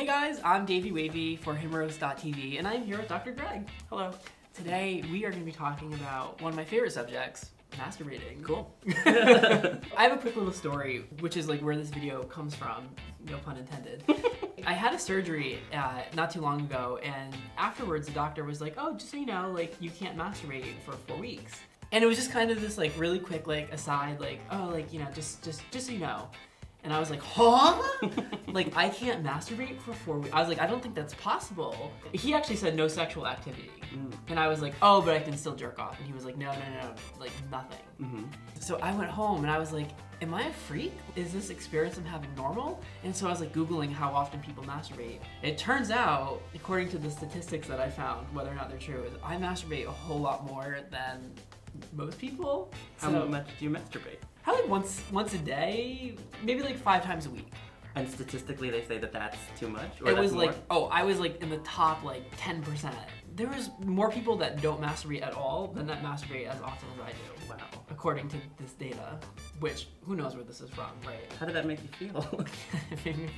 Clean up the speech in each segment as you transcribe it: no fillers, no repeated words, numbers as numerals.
Hey guys, I'm Davey Wavy for Himeros.tv, and I'm here with Dr. Greg. Hello. Today we are going to be talking about one of my favorite subjects, masturbating. Cool. I have a quick little story, which is like where this video comes from, no pun intended. I had a surgery not too long ago, and afterwards the doctor was like, oh, just so you know, like you can't masturbate for 4 weeks. And it was just kind of this like really quick like aside, like, oh, like, you know, just so you know. And I was like, huh? Like, I can't masturbate for 4 weeks. I was like, I don't think that's possible. He actually said no sexual activity. And I was like, oh, but I can still jerk off. And he was like, no, like nothing. So I went home and I was like, am I a freak? Is this experience I'm having normal? And so I was like Googling how often people masturbate. It turns out, according to the statistics that I found, whether or not they're true, is I masturbate a whole lot more than most people. How much do you masturbate? Probably once a day, maybe like 5 times a week. And statistically, they say that that's too much? Or It that's was more? like, oh, I was like in the top like 10%. There was more people that don't masturbate at all than that masturbate as often as I do. Wow. According to this data, which who knows where this is from, right? How did that make you feel?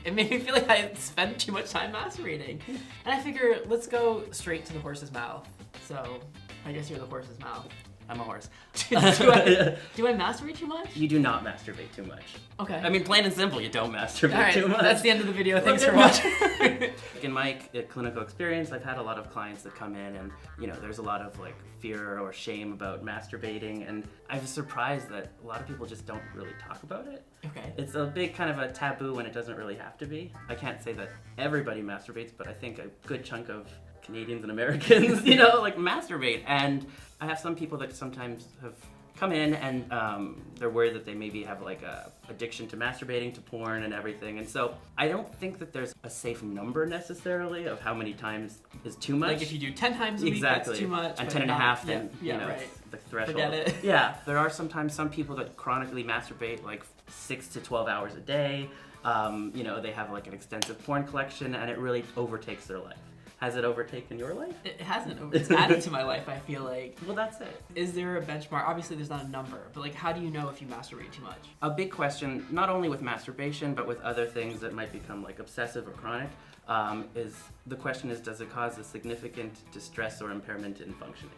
It made me feel like I spent too much time masturbating. And I figure, let's go straight to the horse's mouth. So, I guess you're the horse's mouth. I'm a horse. do I masturbate too much? You do not masturbate too much. Okay. I mean, plain and simple, you don't masturbate too much. That's the end of the video. Thanks for watching. In my clinical experience, I've had a lot of clients that come in and, you know, there's a lot of like fear or shame about masturbating, and I was surprised that a lot of people just don't really talk about it. Okay. It's a big kind of a taboo when it doesn't really have to be. I can't say that everybody masturbates, but I think a good chunk of Canadians and Americans, you know, like masturbate. And I have some people that sometimes have come in and they're worried that they maybe have like a addiction to masturbating, to porn and everything. And so I don't think that there's a safe number necessarily of how many times is too much. Like if you do 10 times a week, exactly. that's too much. And but 10 and a half, then, yeah, you know, right. it's the threshold. Forget it. Yeah, there are sometimes some people that chronically masturbate like 6 to 12 hours a day. You know, they have like an extensive porn collection and it really overtakes their life. Has it overtaken your life? It hasn't. It's added to my life, I feel like. Well, that's it. Is there a benchmark? Obviously, there's not a number, but like, how do you know if you masturbate too much? A big question, not only with masturbation, but with other things that might become like obsessive or chronic, is the question is, does it cause a significant distress or impairment in functioning?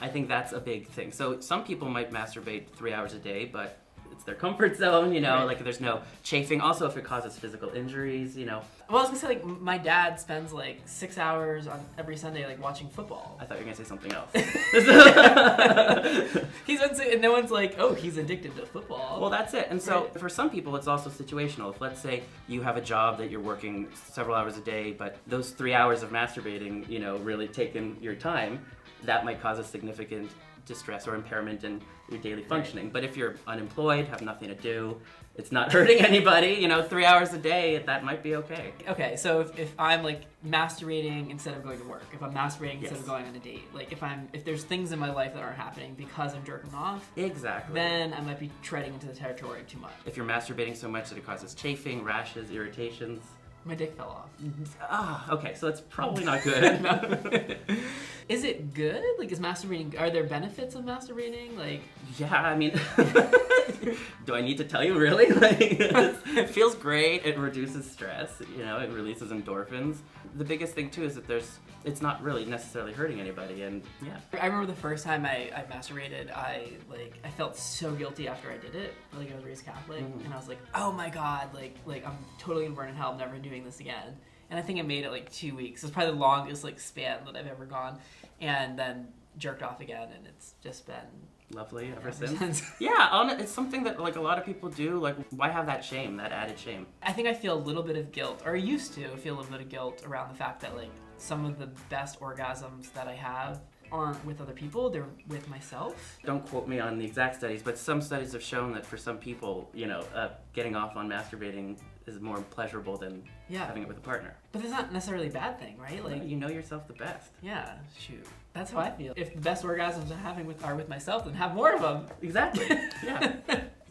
I think that's a big thing. So some people might masturbate 3 hours a day, but it's their comfort zone, you know, like there's no chafing. Also, if it causes physical injuries, you know. Well, I was gonna say, like, my dad spends like 6 hours on every Sunday, like, watching football. I thought you were gonna say something else. He's been saying, and no one's like, oh, he's addicted to football. Well, that's it. And so for some people, it's also situational. If let's say you have a job that you're working several hours a day, but those 3 hours of masturbating, you know, really taking your time, that might cause a significant distress or impairment in your daily functioning. But if you're unemployed, have nothing to do, it's not hurting anybody, you know, 3 hours a day, that might be okay. Okay, so if I'm like masturbating instead of going to work, if I'm masturbating instead Yes. of going on a date, like if there's things in my life that aren't happening because I'm jerking off, Exactly. then I might be treading into the territory too much. If you're masturbating so much that it causes chafing, rashes, irritations. My dick fell off. Okay, so it's probably not good. Is it good? Like, is masturbating, are there benefits of masturbating? Like, Yeah, I mean, do I need to tell you really? Like, it feels great. It reduces stress. You know, it releases endorphins. The biggest thing too is that it's not really necessarily hurting anybody. And yeah, I remember the first time I masturbated, I felt so guilty after I did it. Like, I was raised Catholic, and I was like, oh my god, like I'm totally gonna burn in hell. I'm never doing this again. And I think I made it like 2 weeks. It's probably the longest like span that I've ever gone. And then jerked off again, and it's just been lovely ever since. Yeah, it's something that like a lot of people do. Like, why have that shame, that added shame? I think I feel a little bit of guilt, or I used to feel a little bit of guilt around the fact that like some of the best orgasms that I have aren't with other people, they're with myself. Don't quote me on the exact studies, but some studies have shown that for some people, you know, getting off on masturbating is more pleasurable than having it with a partner. But that's not necessarily a bad thing, right? Like, you know yourself the best. Yeah, shoot. That's how I feel. If the best orgasms I'm having are with myself, then have more of them. Exactly. Yeah.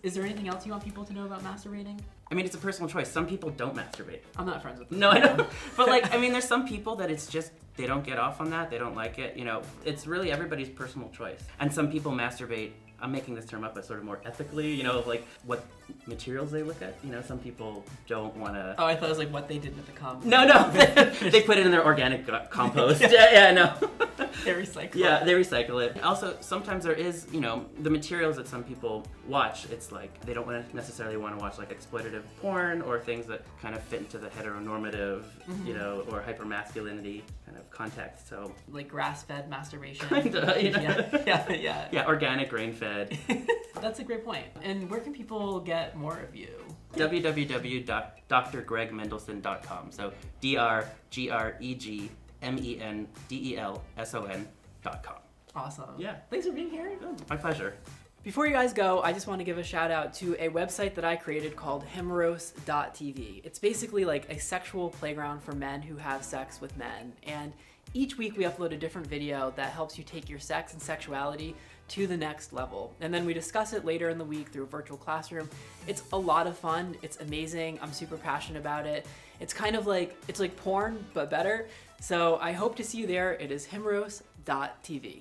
Is there anything else you want people to know about masturbating? I mean, it's a personal choice. Some people don't masturbate. I'm not friends with them. No, I know. But like, I mean, there's some people that it's just, they don't get off on that. They don't like it. You know, it's really everybody's personal choice. And some people masturbate I'm making this term up, but sort of more ethically, like what materials they look at. Some people don't want to. Oh, I thought it was like what they did with the compost. No. They put it in their organic compost. Yeah, no. They recycle it. Yeah, they recycle it. Also, sometimes there is, the materials that some people watch, it's like they don't necessarily want to watch like exploitative porn or things that kind of fit into the heteronormative, or hypermasculinity kind of context. So like grass-fed masturbation. Kinda, Yeah. Yeah, organic, grain-fed. That's a great point. And where can people get more of you? www.drgregmendelson.com. So DrGregmendelson.com. Awesome. Yeah. Thanks for being here. My pleasure. Before you guys go, I just want to give a shout out to a website that I created called Himeros.tv. It's basically like a sexual playground for men who have sex with men. And each week we upload a different video that helps you take your sex and sexuality to the next level. And then we discuss it later in the week through a virtual classroom. It's a lot of fun. It's amazing. I'm super passionate about it. It's kind of like, it's like porn, but better. So I hope to see you there. It is Himeros.tv.